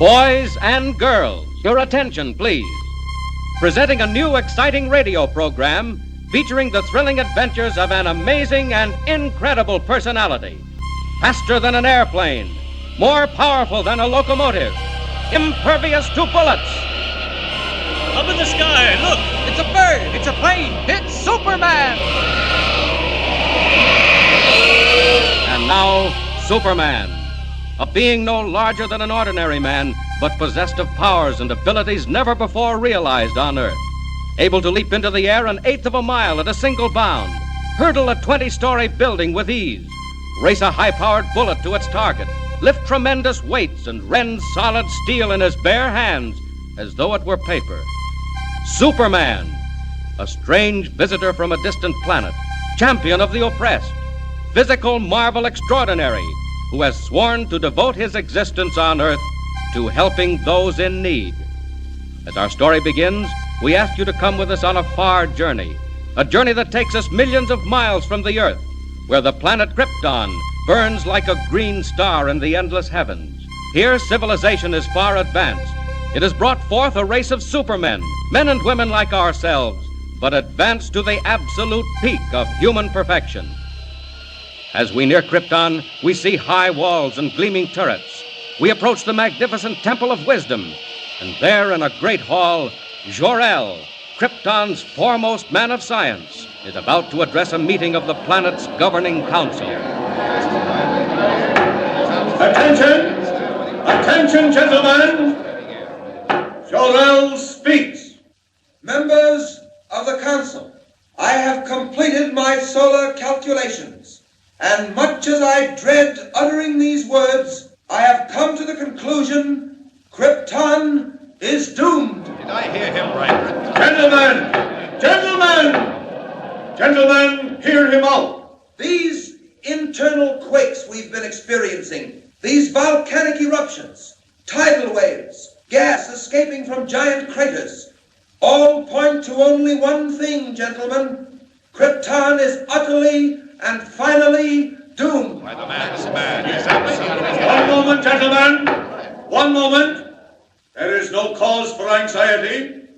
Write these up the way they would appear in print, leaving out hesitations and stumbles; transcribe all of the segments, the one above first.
Boys and girls, your attention, please. Presenting a new exciting radio program featuring the thrilling adventures of an amazing and incredible personality. Faster than an airplane, more powerful than a locomotive, impervious to bullets. Up in the sky, look! It's a bird! It's a plane! It's Superman! And now, Superman. A being no larger than an ordinary man, but possessed of powers and abilities never before realized on Earth. Able to leap into the air an eighth of a mile at a single bound, hurdle a 20-story building with ease, race a high-powered bullet to its target, lift tremendous weights, and rend solid steel in his bare hands as though it were paper. Superman, a strange visitor from a distant planet, champion of the oppressed, physical marvel extraordinary, who has sworn to devote his existence on Earth to helping those in need. As our story begins, we ask you to come with us on a far journey, a journey that takes us millions of miles from the Earth, where the planet Krypton burns like a green star in the endless heavens. Here, civilization is far advanced. It has brought forth a race of supermen, men and women like ourselves, but advanced to the absolute peak of human perfection. As we near Krypton, we see high walls and gleaming turrets. We approach the magnificent Temple of Wisdom, and there in a great hall, Jor-L, Krypton's foremost man of science, is about to address a meeting of the planet's governing council. Attention! Attention, gentlemen! Jor-L speaks. Members of the council, I have completed my solar calculations. And much as I dread uttering these words, I have come to the conclusion Krypton is doomed. Did I hear him right? Gentlemen, hear him out. These internal quakes we've been experiencing, these volcanic eruptions, tidal waves, gas escaping from giant craters, all point to only one thing, gentlemen. Krypton is utterly and finally doomed. Why, the man's mad. He's absolutely One moment, gentlemen. One moment. There is no cause for anxiety.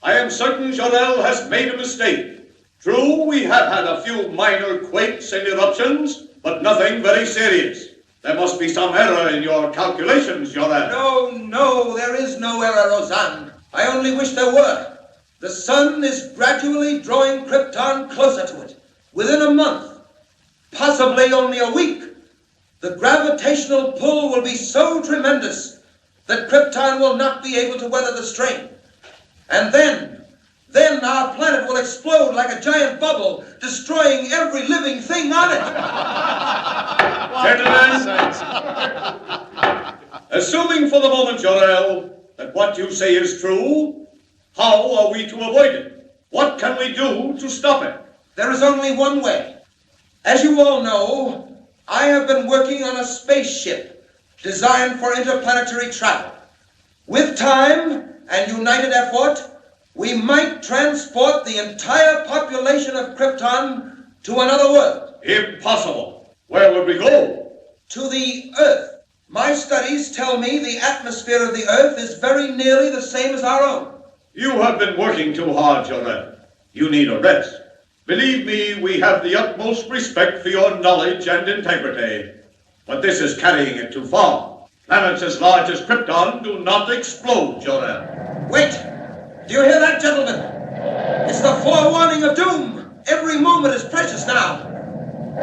I am certain Jor-L has made a mistake. True, we have had a few minor quakes and eruptions, but nothing very serious. There must be some error in your calculations, Jor-L. No, there is no error, Rozan. I only wish there were. The sun is gradually drawing Krypton closer to it. Within a month, possibly only a week, the gravitational pull will be so tremendous that Krypton will not be able to weather the strain. And then our planet will explode like a giant bubble, destroying every living thing on it. Gentlemen, assuming for the moment, Jor-L, that what you say is true, how are we to avoid it? What can we do to stop it? There is only one way. As you all know, I have been working on a spaceship designed for interplanetary travel. With time and united effort, we might transport the entire population of Krypton to another world. Impossible. Where would we go? To the Earth. My studies tell me the atmosphere of the Earth is very nearly the same as our own. You have been working too hard, Jor-L. You need a rest. Believe me, we have the utmost respect for your knowledge and integrity. But this is carrying it too far. Planets as large as Krypton do not explode, Jor-L. Wait! Do you hear that, gentlemen? It's the forewarning of doom. Every moment is precious now.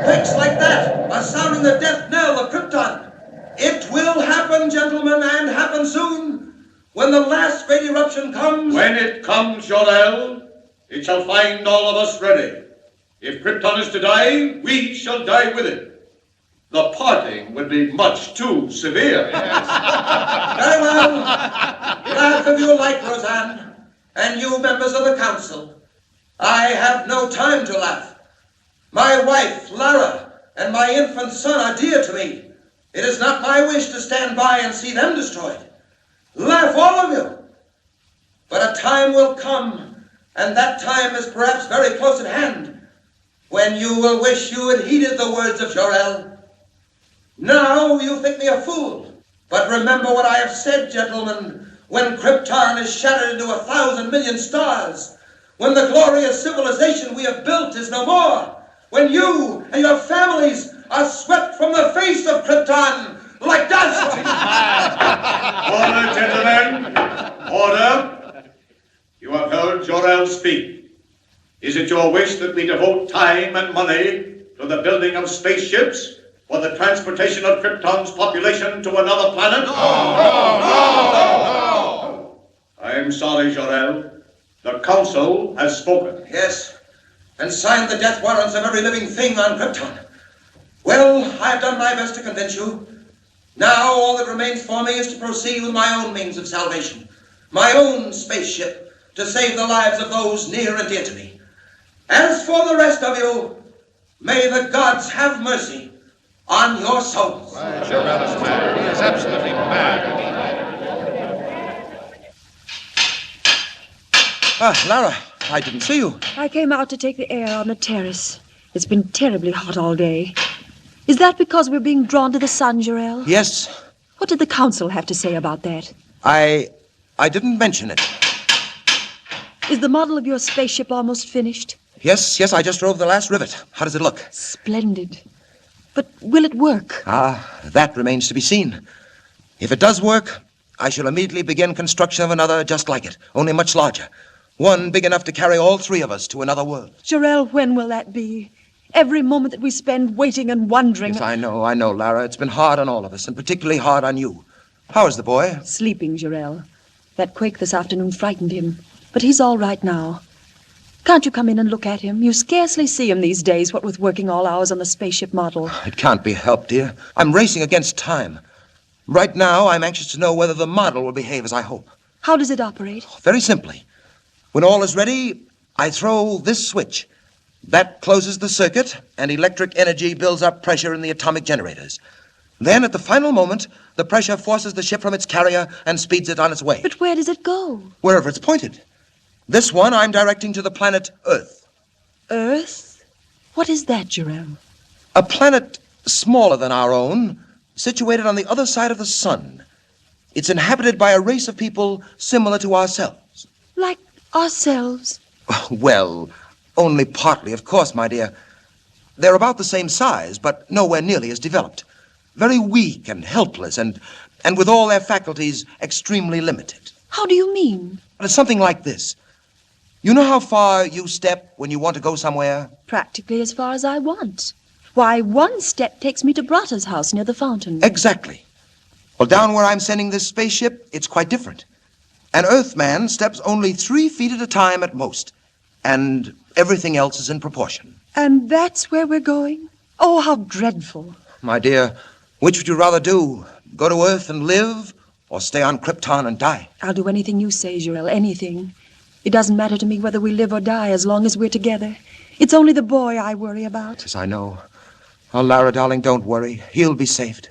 Quakes like that are sounding the death knell of Krypton. It will happen, gentlemen, and happen soon. When the last great eruption comes... When it comes, Jor-L, it shall find all of us ready. If Krypton is to die, we shall die with it. The parting would be much too severe. Very well. Laugh if you like, Rozan, and you members of the council. I have no time to laugh. My wife, Lara, and my infant son are dear to me. It is not my wish to stand by and see them destroyed. Laugh, all of you. But a time will come, and that time is perhaps very close at hand, when you will wish you had heeded the words of Jor-L. Now you think me a fool. But remember what I have said, gentlemen. When Krypton is shattered into 1,000 million stars, when the glorious civilization we have built is no more, when you and your families are swept from the face of Krypton like dust. Order, gentlemen. Order. You have heard Jor-L speak. Is it your wish that we devote time and money to the building of spaceships for the transportation of Krypton's population to another planet? No. I'm sorry, Jor-L. The Council has spoken. Yes, and signed the death warrants of every living thing on Krypton. Well, I've done my best to convince you. Now all that remains for me is to proceed with my own means of salvation, my own spaceship, to save the lives of those near and dear to me. As for the rest of you, may the gods have mercy on your souls. Jor-L is mad. He is absolutely mad. Lara, I didn't see you. I came out to take the air on the terrace. It's been terribly hot all day. Is that because we're being drawn to the sun, Jor-L? Yes. What did the council have to say about that? I didn't mention it. Is the model of your spaceship almost finished? Yes, I just drove the last rivet. How does it look? Splendid. But will it work? That remains to be seen. If it does work, I shall immediately begin construction of another just like it, only much larger. One big enough to carry all three of us to another world. Jor-L, when will that be? Every moment that we spend waiting and wondering... Yes, I know, Lara. It's been hard on all of us, and particularly hard on you. How is the boy? Sleeping, Jor-L. That quake this afternoon frightened him, but he's all right now. Can't you come in and look at him? You scarcely see him these days, what with working all hours on the spaceship model. It can't be helped, dear. I'm racing against time. Right now, I'm anxious to know whether the model will behave as I hope. How does it operate? Very simply. When all is ready, I throw this switch. That closes the circuit, and electric energy builds up pressure in the atomic generators. Then, at the final moment, the pressure forces the ship from its carrier and speeds it on its way. But where does it go? Wherever it's pointed. This one I'm directing to the planet Earth. Earth? What is that, Jor-L? A planet smaller than our own, situated on the other side of the sun. It's inhabited by a race of people similar to ourselves. Like ourselves? Well, only partly, of course, my dear. They're about the same size, but nowhere nearly as developed. Very weak and helpless, and with all their faculties extremely limited. How do you mean? Well, it's something like this. You know how far you step when you want to go somewhere? Practically as far as I want. Why, one step takes me to Brata's house near the fountain. Exactly. Well, down where I'm sending this spaceship, it's quite different. An Earthman steps only 3 feet at a time at most, and everything else is in proportion. And that's where we're going? Oh, how dreadful. My dear, which would you rather do? Go to Earth and live, or stay on Krypton and die? I'll do anything you say, Jor-L, anything. It doesn't matter to me whether we live or die as long as we're together. It's only the boy I worry about. Yes, I know. Oh, Lara, darling, don't worry. He'll be saved.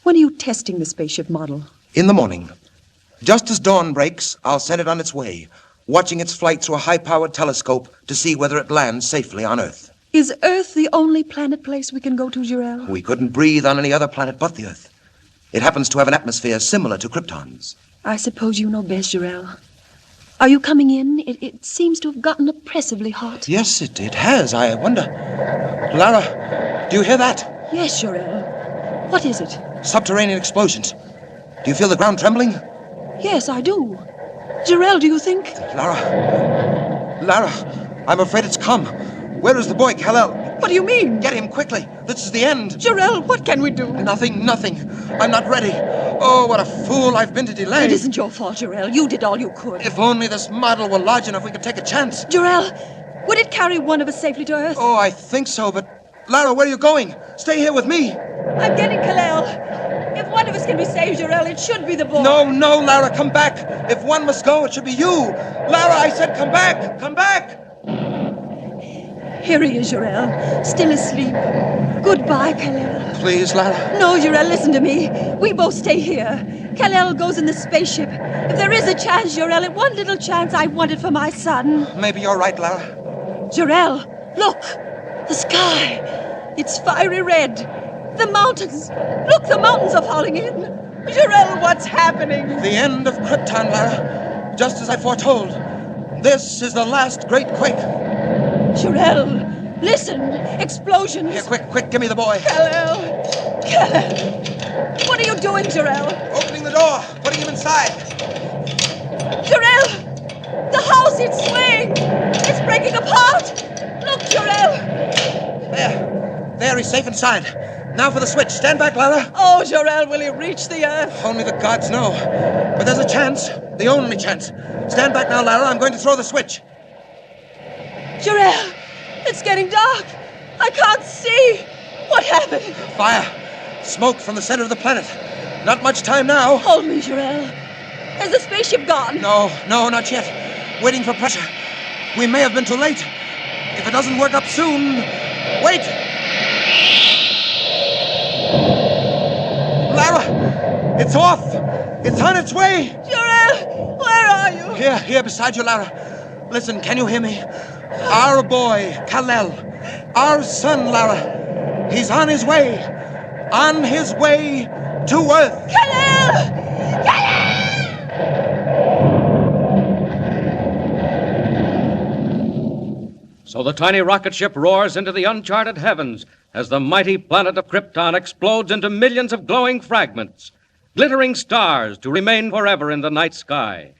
When are you testing the spaceship model? In the morning. Just as dawn breaks, I'll send it on its way, watching its flight through a high-powered telescope to see whether it lands safely on Earth. Is Earth the only place we can go to, Jor-L? We couldn't breathe on any other planet but the Earth. It happens to have an atmosphere similar to Krypton's. I suppose you know best, Jor-L. Are you coming in? It seems to have gotten oppressively hot. Yes, it has. I wonder. Lara, do you hear that? Yes, Jor-L. What is it? Subterranean explosions. Do you feel the ground trembling? Yes, I do. Jor-L, do you think? Lara, I'm afraid it's come. Where is the boy, Kal-El? What do you mean? Get him quickly. This is the end. Jor-L, what can we do? Nothing. I'm not ready. Oh, what a fool I've been to delay. It isn't your fault, Jor-L. You did all you could. If only this model were large enough, we could take a chance. Jor-L, would it carry one of us safely to Earth? Oh, I think so, but... Lara, where are you going? Stay here with me. I'm getting Kal-El. If one of us can be saved, Jor-L, it should be the boy. No, Lara, come back. If one must go, it should be you. Lara, I said come back. Come back. Here he is, Jor-L, still asleep. Goodbye, Kal-El. Please, Lara. No, Jor-L, listen to me. We both stay here. Kal-El goes in the spaceship. If there is a chance, Jor-L, one little chance, I want it for my son. Maybe you're right, Lara. Jor-L, look. The sky. It's fiery red. The mountains. Look, the mountains are falling in. Jor-L, what's happening? The end of Krypton, Lara. Just as I foretold. This is the last great quake. Jor-L, listen. Explosions. Here, quick, give me the boy. Kal-El. What are you doing, Jor-L? Opening the door, putting him inside. Jor-L! The house, it's swaying! It's breaking apart! Look, Jor-L! There, he's safe inside. Now for the switch. Stand back, Lara. Oh, Jor-L, will he reach the earth? Only the gods know. But there's a chance. The only chance. Stand back now, Lara. I'm going to throw the switch. Jor-L, it's getting dark. I can't see. What happened? Fire. Smoke from the center of the planet. Not much time now. Hold me, Jor-L. Has the spaceship gone? No, not yet. Waiting for pressure. We may have been too late. If it doesn't work up soon... Wait! Lara! It's off! It's on its way! Jor-L, where are you? Here, beside you, Lara. Listen, can you hear me? Our boy, Kal-El. Our son, Lara. He's on his way. On his way to Earth. Kal-El! So the tiny rocket ship roars into the uncharted heavens as the mighty planet of Krypton explodes into millions of glowing fragments, glittering stars to remain forever in the night sky.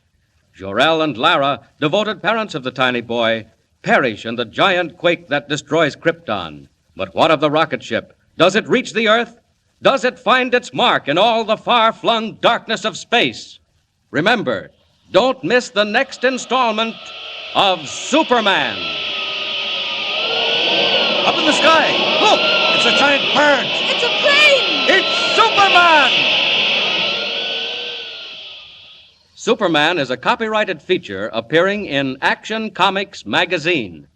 Jor-L and Lara, devoted parents of the tiny boy, perish in the giant quake that destroys Krypton. But what of the rocket ship? Does it reach the Earth? Does it find its mark in all the far-flung darkness of space? Remember, don't miss the next installment of Superman. Up in the sky, look! It's a giant bird! It's a plane! It's Superman! Superman is a copyrighted feature appearing in Action Comics magazine.